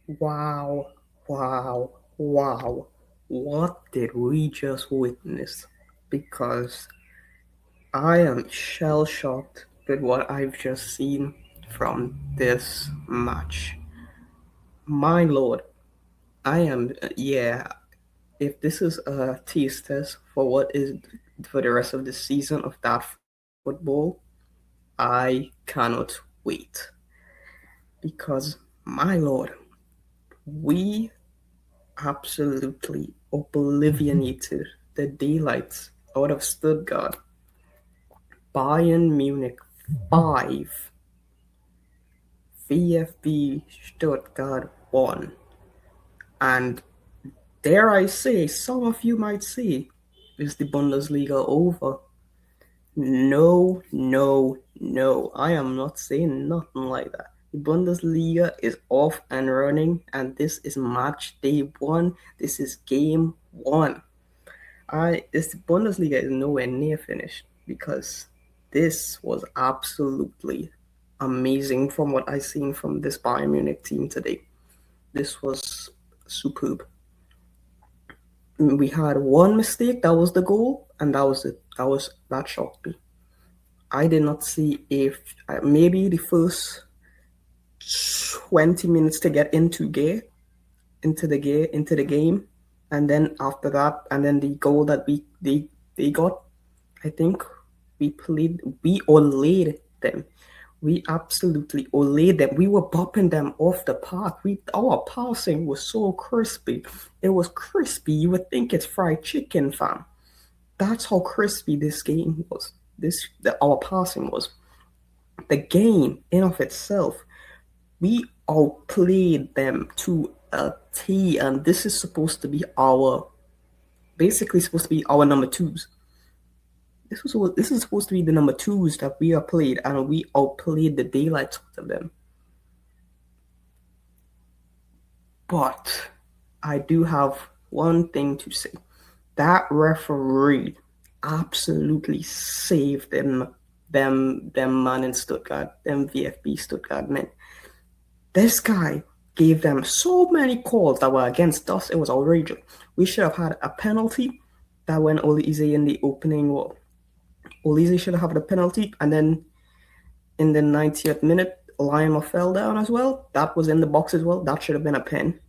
Wow, wow, wow. What did we just witness? Because I am shell shocked with what I've just seen from this match. My lord, I am, yeah. If this is a tease test for what is for the rest of the season of that football, I cannot wait. Because, my lord, we absolutely oblivionated the daylights out of Stuttgart. Bayern Munich 5, Vfb Stuttgart 1. And dare I say, some of you might say, is the Bundesliga over? No, no, no. I am not saying nothing like that. The Bundesliga is off and running, and this is match day one. This is game one. This Bundesliga is nowhere near finished because this was absolutely amazing from what I seen from this Bayern Munich team today. This was superb. We had one mistake, that was the goal, and that was it. That shocked me. I did not see if maybe the first 20 minutes to get into the game, and then after that, and then the goal that they got, I think we olayed them. We absolutely olayed them. We were bopping them off the park. Our passing was so crispy. It was crispy. You would think it's fried chicken, fam. That's how crispy this game was. Our passing was. The game in of itself, we outplayed them to a T, and this is supposed to be our number twos. This is supposed to be the number twos that we are played, and we outplayed the daylights out of them. But I do have one thing to say. That referee absolutely saved them man in Stuttgart, them VfB Stuttgart men. This guy gave them so many calls that were against us. It was outrageous. We should have had a penalty that when Olise in the opening, Olise should have had a penalty, and then in the 90th minute, Lima fell down as well. That was in the box as well. That should have been a pen.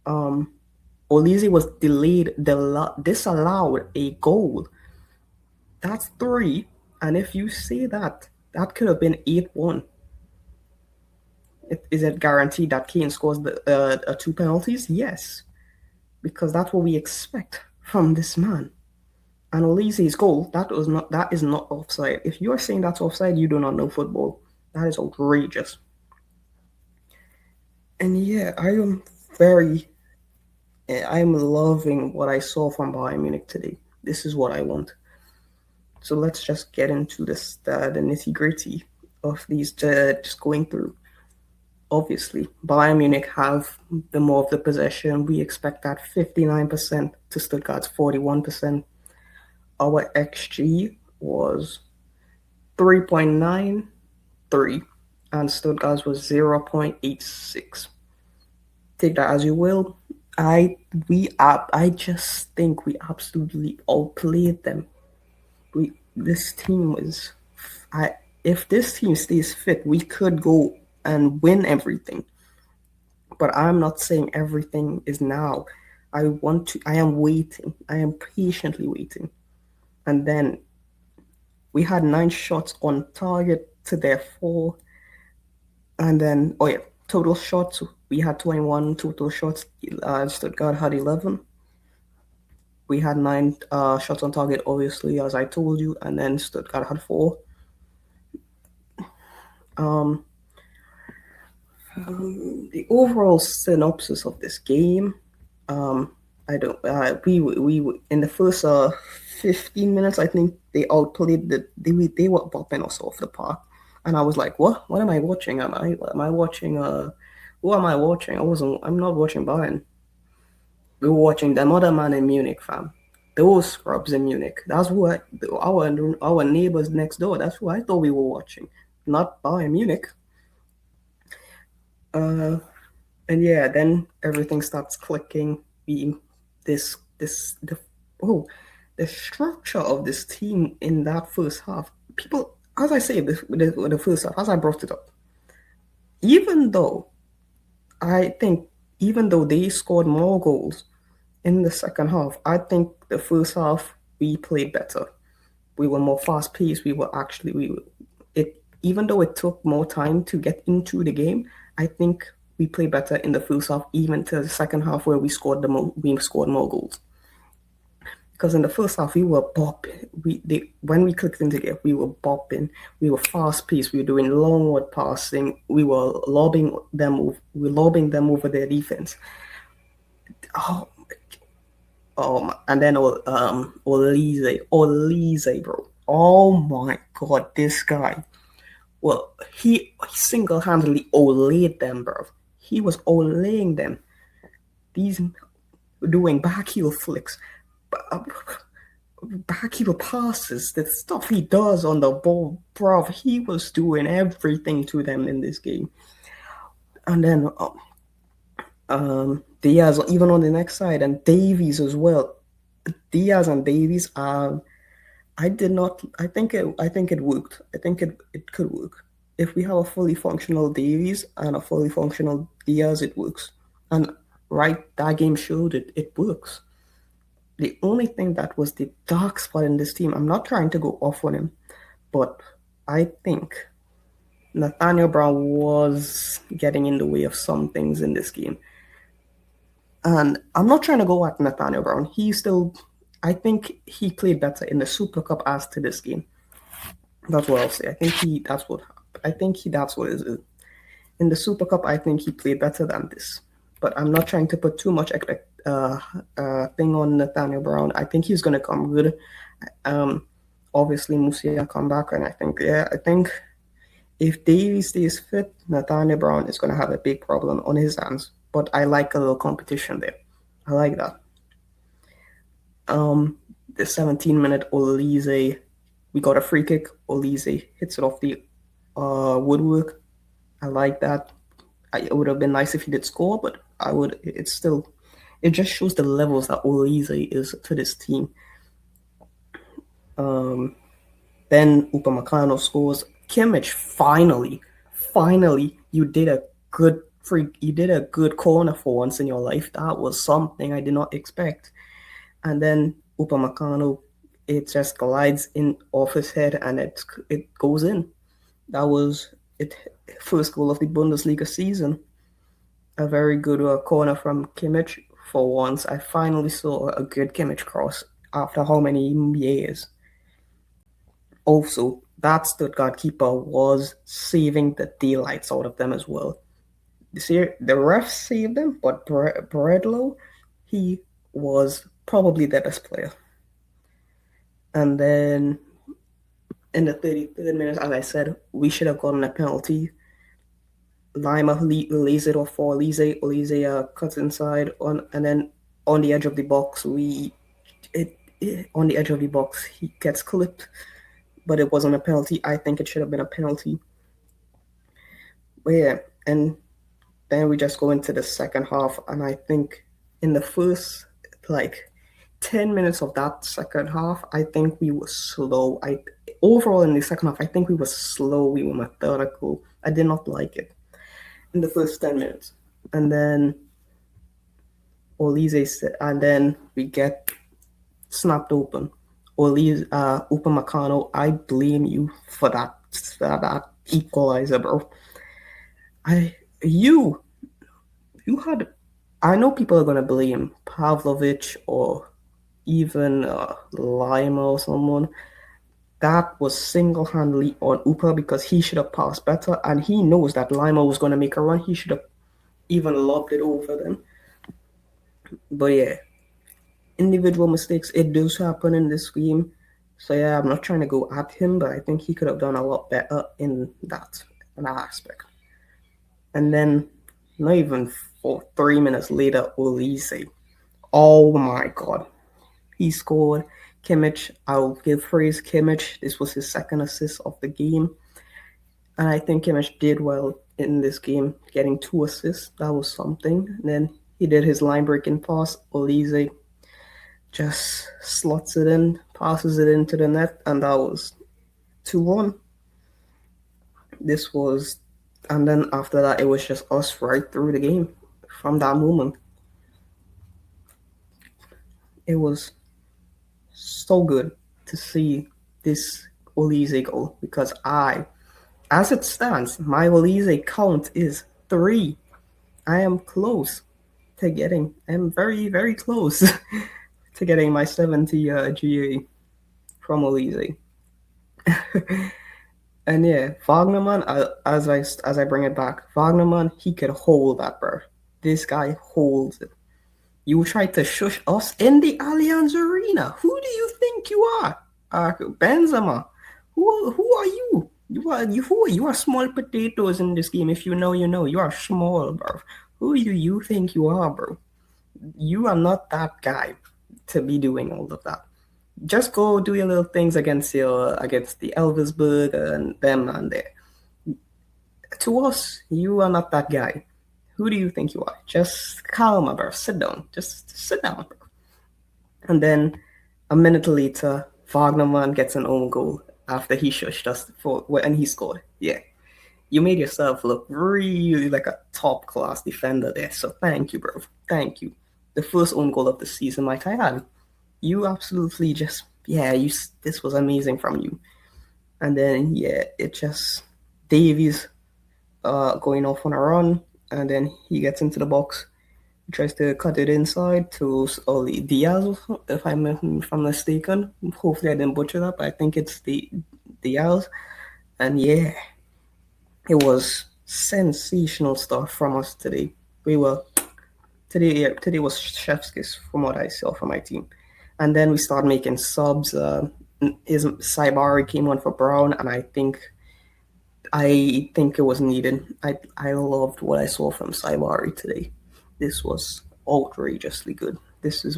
Olise was disallowed a goal. That's 3. And if you say that, that could have been 8-1. Is it guaranteed that Kane scores the 2 penalties? Yes, because that's what we expect from this man. And Olise's goal, that is not offside. If you are saying that's offside, you do not know football. That is outrageous. And yeah, I am loving what I saw from Bayern Munich today. This is what I want. So let's just get into the nitty gritty of these, just going through. Obviously, Bayern Munich have the more of the possession. We expect that 59% to Stuttgart's 41%. Our XG was 3.93 and Stuttgart's was 0.86. Take that as you will. I just think we absolutely outplayed them. This team was, if this team stays fit, we could go and win everything. But I'm not saying everything is now. I am waiting. I am patiently waiting. And then we had 9 shots on target to their 4. And then, total shots, we had 21 total shots. Stuttgart had 11. We had 9 shots on target, obviously, as I told you. And then Stuttgart had 4. The overall synopsis of this game, I don't. We in the first 15 minutes, I think they outplayed they were bopping us off the park, and I was like, what? What am I watching? Am I watching? Who am I watching? I'm not watching Bayern. We were watching them other man in Munich, fam. Those scrubs in Munich. That's who our neighbors next door. That's who I thought we were watching, not Bayern Munich. And yeah, then everything starts clicking. We this this the oh the structure of this team in that first half. People, as I say, the first half, as I brought it up, even though I think even though they scored more goals in the second half, I think the first half we played better. We were more fast paced. We were it even though it took more time to get into the game, I think we played better in the first half, even to the second half where we scored more goals. Because in the first half we were bopping. When we clicked into it, we were bopping. We were fast paced. We were doing longward passing. We were lobbing them over their defense. Oh, and then Olise, bro. Oh my god, this guy. Well, he single-handedly olayed them, bro. He was olaying them. These doing backheel flicks, backheel passes, the stuff he does on the ball, bro. He was doing everything to them in this game. And then Diaz, even on the next side, and Davies as well. Diaz and Davies, I did not. I think it worked. I think it could work. If we have a fully functional Davies and a fully functional Diaz, it works. And right, that game showed it. It works. The only thing that was the dark spot in this team, I'm not trying to go off on him, but I think Nathaniel Brown was getting in the way of some things in this game. And I'm not trying to go at Nathaniel Brown. I think he played better in the Super Cup as to this game. That's what I'll say. That's what it is. In the Super Cup, I think he played better than this. But I'm not trying to put too much thing on Nathaniel Brown. I think he's gonna come good. Obviously Musia come back, and I think if Davey stays fit, Nathaniel Brown is gonna have a big problem on his hands. But I like a little competition there. I like that. The 17-minute Olise, we got a free kick. Olise hits it off the woodwork. I like that. It would have been nice if he did score, but it just shows the levels that Olise is to this team. Then Upamecano scores. Kimmich, finally, you did a good corner for once in your life. That was something I did not expect. And then Upamecano, it just glides in off his head and it goes in. That was it. First goal of the Bundesliga season. A very good corner from Kimmich for once. I finally saw a good Kimmich cross after how many years. Also, that Stuttgart keeper was saving the daylights out of them as well. The refs saved them, but Bredlow, he was probably the best player. And then in the 33rd minute, as I said, we should have gotten a penalty. Lima lays it off for Olise cuts inside and then on the edge of the box, he gets clipped, but it wasn't a penalty. I think it should have been a penalty. But yeah, and then we just go into the second half, and I think in the first 10 minutes of that second half, I think we were slow. Overall in the second half, I think we were slow. We were methodical. I did not like it in the first 10 minutes. And then and then we get snapped open. Upamecano, I blame you for that equalizer, bro. I know people are gonna blame Pavlovic or even Lima or someone. That was single-handedly on Upa because he should have passed better, and he knows that Lima was going to make a run. He should have even lobbed it over them. But yeah, individual mistakes, it does happen in this game. So yeah, I'm not trying to go at him, but I think he could have done a lot better in that aspect. And then, not even 3 minutes later, Olise. Oh my god. He scored. Kimmich, I'll give praise Kimmich. This was his second assist of the game. And I think Kimmich did well. in this game, getting 2 assists. That was something. And then he did his line breaking pass. Olise just slots it in, passes it into the net, and that was 2-1. This was, and then after that, it was just us right through the game from that moment. It was so good to see this Olise goal because as it stands, my Olise count is 3. I am close to getting, I'm very, very close to getting my 70 GA from Olise. And yeah, Wagnerman, as I bring it back, Wagnerman, he could hold that, bro. This guy holds it. You tried to shush us in the Allianz Arena. Who do you think you are? Benzema. Who are you? You are small potatoes in this game. If you know, you know. You are small, bro. Who do you think you are, bro? You are not that guy to be doing all of that. Just go do your little things against the Elversberg and them and there. To us, you are not that guy. Who do you think you are? Just calm, bro. Sit down. Just sit down, bro. And then a minute later, Wagnerman gets an own goal after he shushed us and he scored. Yeah. You made yourself look really like a top class defender there. So thank you, bro. Thank you. The first own goal of the season, might I add. You absolutely just, yeah, this was amazing from you. And then, yeah, it just, Davies going off on a run, and then he gets into the box. He tries to cut it inside to Oli Diaz, if I'm mistaken. Hopefully I didn't butcher that, but I think it's the Diaz. And yeah, it was sensational stuff from us today. Today was chef's kiss from what I saw from my team. And then we started making subs. Saibari came on for Brown, and I think it was needed. I loved what I saw from Saibari today. This was outrageously good. This is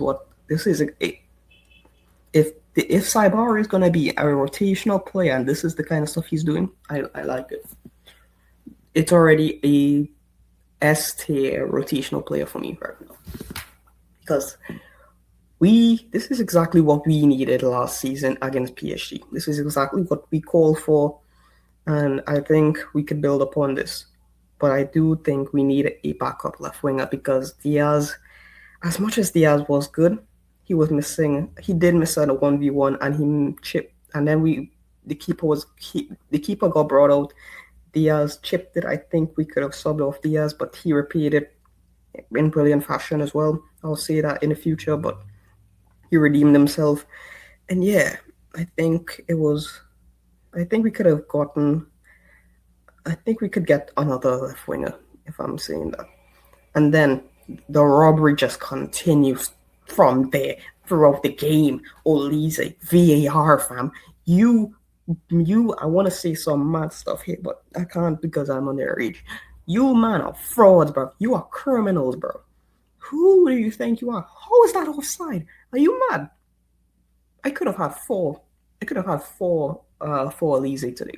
if Saibari is going to be a rotational player and this is the kind of stuff he's doing, I like it. It's already a S tier rotational player for me right now because this is exactly what we needed last season against PSG. This is exactly what we called for, and I think we could build upon this. But I do think we need a backup left winger because Diaz, as much as Diaz was good, he did miss out a 1v1 and he chipped. And then the keeper got brought out. Diaz chipped it. I think we could have subbed off Diaz, but he repeated it in brilliant fashion as well. I'll say that in the future, but he redeemed himself. And yeah, I think we could have gotten. I think we could get another left winger, if I'm saying that. And then the robbery just continues from there throughout the game. Olise, VAR, fam. I want to say some mad stuff here, but I can't because I'm underage. You, man, are frauds, bro. You are criminals, bro. Who do you think you are? How is that offside? Are you mad? I could have had four. For Olise today.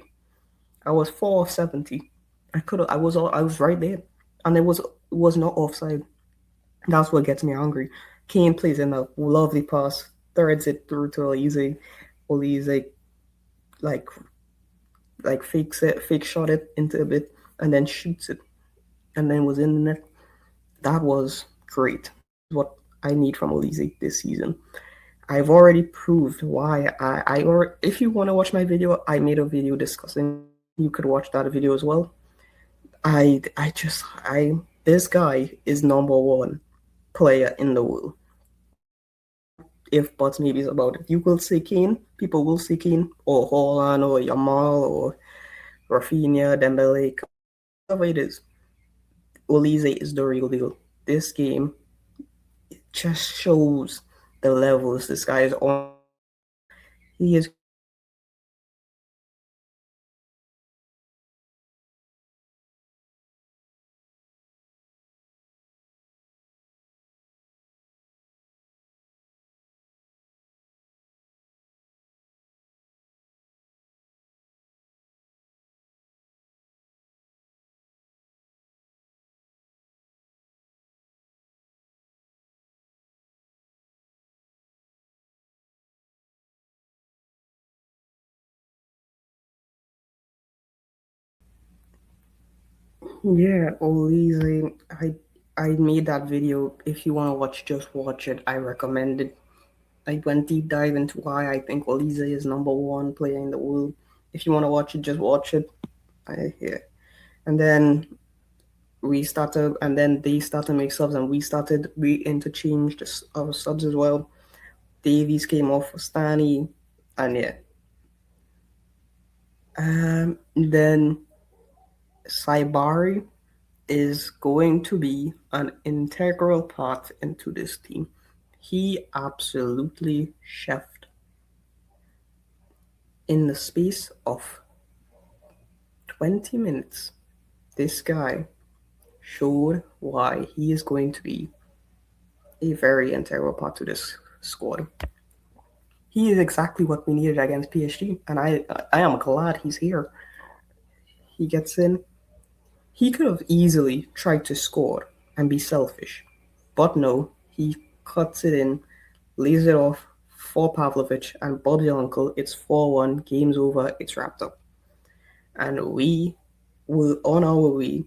I was 4 of 70. I was right there, and it was not offside. That's what gets me angry. Kane plays in a lovely pass, threads it through to Olise. Olise like fake shot it into a bit, and then shoots it, and then was in the net. That was great. What I need from Olise this season. I've already proved why if you want to watch my video, I made a video discussing. You could watch that video as well. This guy is number one player in the world. If buts maybe is about it. You will see Kane, people will see Kane, or Haaland, or Yamal, or Rafinha, Dembele, whatever it is. Olise is the real deal. This game just shows the levels this guy is on. He is Yeah, Olise, I made that video. If you want to watch, just watch it. I recommend it. I went deep dive into why I think Olise is number one player in the world. If you want to watch it, just watch it. Yeah. And then and then they started to make subs, and we interchanged our subs as well. Davies came off for Stanny, and yeah. Then Saibari is going to be an integral part into this team. He absolutely chefed in the space of 20 minutes. This guy showed why he is going to be a very integral part to this squad. He is exactly what we needed against PSG, and I am glad he's here. He gets in. He could have easily tried to score and be selfish, but no, he cuts it in, lays it off for Pavlovic, and Bob's your uncle. It's 4-1, game's over, it's wrapped up. And we were on our way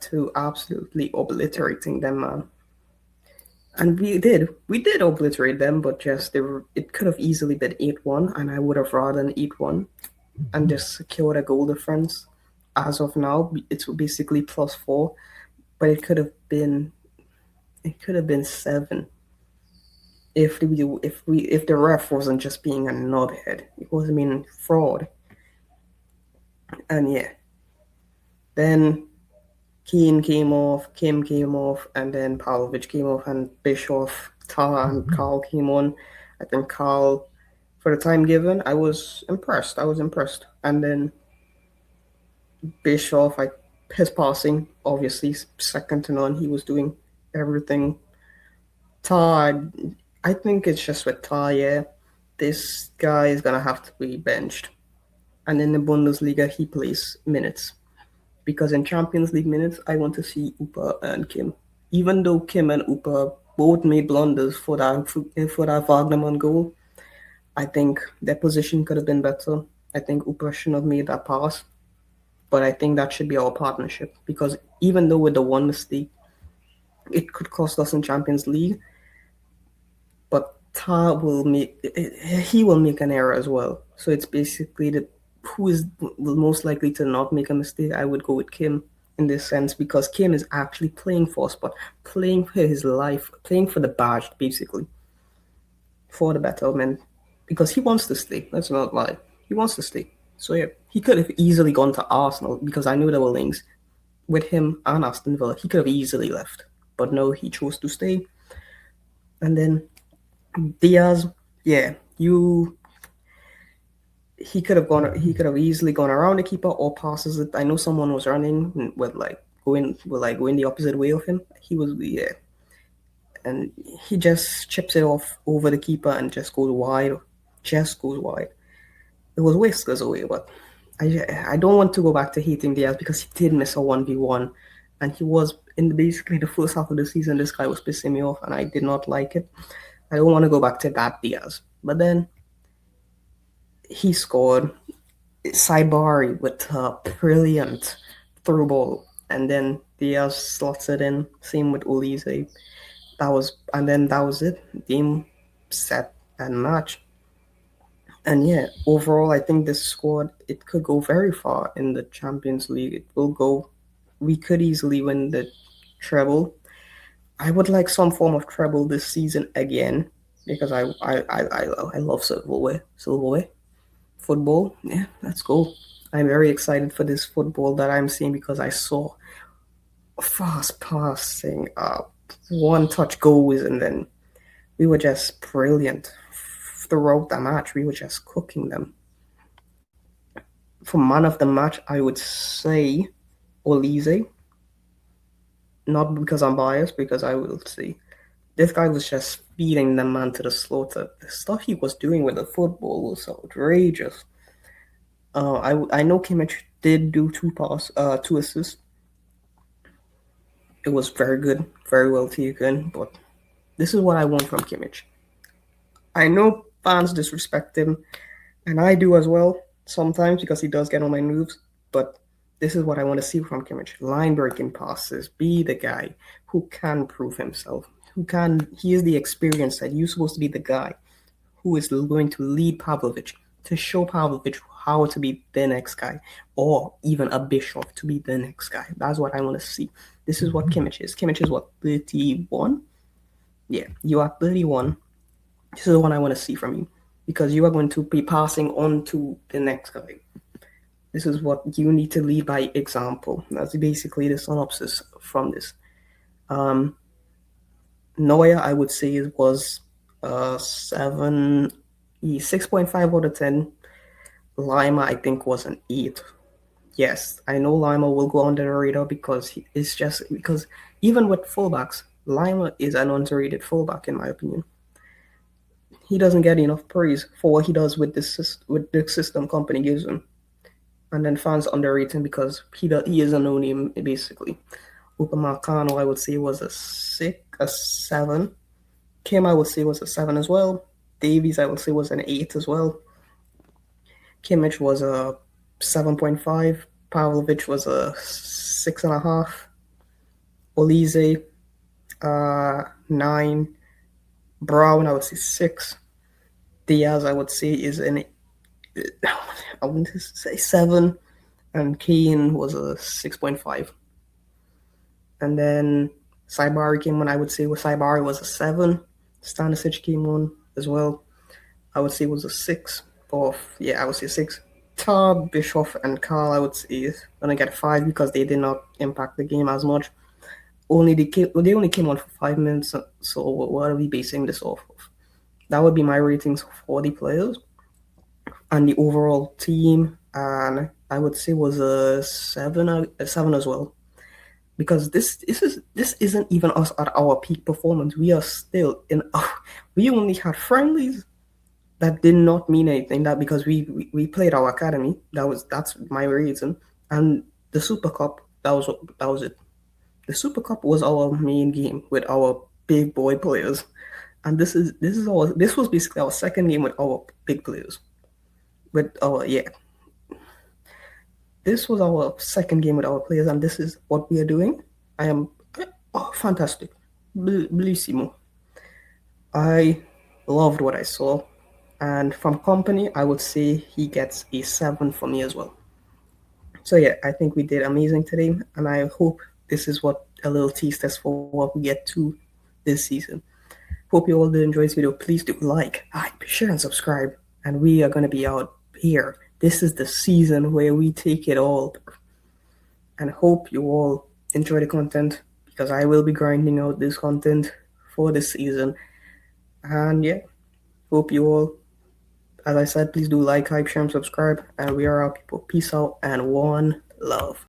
to absolutely obliterating them, man. And we did obliterate them, but just it could have easily been 8-1, and I would have rather than 8-1 and just secured a goal difference. As of now, it's basically +4, but it could have been 7 if the ref wasn't just being a knobhead. It wasn't being fraud. And yeah, then Keane came off, Kim came off, and then Pavlovic came off, and Bischoff, Tah, and Carl came on. I think Carl, for the time given, I was impressed. And then Bischoff, his passing, obviously second to none. He was doing everything. Tah, I think it's just with Tah, yeah. This guy is gonna have to be benched. And in the Bundesliga, he plays minutes. Because in Champions League minutes, I want to see Upa and Kim. Even though Kim and Upa both made blunders for that Wagnerman goal, I think their position could have been better. I think Upa shouldn't have made that pass. But I think that should be our partnership. Because even though with the one mistake, it could cost us in Champions League, but Ta will make an error as well. So it's basically who is most likely to not make a mistake. I would go with Kim in this sense, because Kim is actually playing for us, but playing for his life, playing for the badge, basically, for the betterment, because he wants to stay. Let's not lie. He wants to stay. So yeah, he could have easily gone to Arsenal, because I knew there were links with him and Aston Villa. He could have easily left, but no, he chose to stay. And then Diaz, yeah, he could have easily gone around the keeper or passes it. I know someone was running with going the opposite way of him. He was, yeah, and he just chips it off over the keeper and just goes wide. It was whiskers away, but I don't want to go back to hating Diaz, because he did miss a 1v1, and he was in basically the first half of the season. This guy was pissing me off, and I did not like it. I don't want to go back to that Diaz. But then he scored. Saibari with a brilliant through ball, and then Diaz slots it in. Same with Olise. That was it. Game, set, and match. And yeah, overall, I think this squad, it could go very far in the Champions League. It will go. We could easily win the treble. I would like some form of treble this season again, because I love silverware football. Yeah, let's go. I'm very excited for this football that I'm seeing, because I saw fast passing, one-touch goals, and then we were just brilliant throughout the match. We were just cooking them. For man of the match, I would say Olise. Not because I'm biased, because I will say this guy was just feeding the man to the slaughter. The stuff he was doing with the football was outrageous. I know Kimmich did do 2 assists. It was very good, very well taken, but this is what I want from Kimmich. I know fans disrespect him, and I do as well sometimes, because he does get on my nerves, but This is what I want to see from Kimmich. Line breaking passes. Be the guy who can prove himself. He is the experience that you're supposed to be the guy who is going to lead Pavlovic, to show Pavlovic how to be the next guy, or even a Bischoff to be the next guy. That's what I want to see. This is what Kimmich is. Kimmich is what, 31? Yeah, you are 31. This is what I want to see from you, because you are going to be passing on to the next guy. This is what you need to lead by example. That's basically the synopsis from this. Neuer, I would say it was 6.5 out of 10. Lima, I think, was an 8. Yes, I know Lima will go under the radar because even with fullbacks, Lima is an underrated fullback in my opinion. He doesn't get enough praise for what he does with the system company gives him, and then fans underrate him because he is a no-name basically. Upamecano, I would say, was a 7. Kim, I would say, was a 7 as well. Davies, I would say, was an 8 as well. Kimmich was a 7.5. Pavlovic was a 6.5. Olise, 9. Brown, I would say 6. Diaz, I would say, is I want to say 7. And Kane was a 6.5. And then Saibari came on, I would say Saibari was a 7. Stanisic came on as well. I would say was a 6. I would say 6. Tab, Bischoff, and Carl, I would say, is going to get 5 because they did not impact the game as much. They only came on for 5 minutes, so what are we basing this off of? That would be my ratings for the players. And the overall team, and I would say was a 7 as well. Because this isn't even us at our peak performance. We are still we only had friendlies that did not mean anything. That because we played our academy. That's my reason. And the Super Cup, that was it. The Super Cup was our main game with our big boy players, and this was basically our second game with our big players. This was our second game with our players, and this is what we are doing. I am fantastic, bellissimo. I loved what I saw, and from company, I would say he gets a 7 for me as well. So yeah, I think we did amazing today, and I hope this is what a little tease test for what we get to this season. Hope you all did enjoy this video. Please do like, share, and subscribe. And we are going to be out here. This is the season where we take it all. And hope you all enjoy the content, because I will be grinding out this content for this season. And yeah, hope you all, as I said, please do like, hype, share, and subscribe. And we are out, people. Peace out and one love.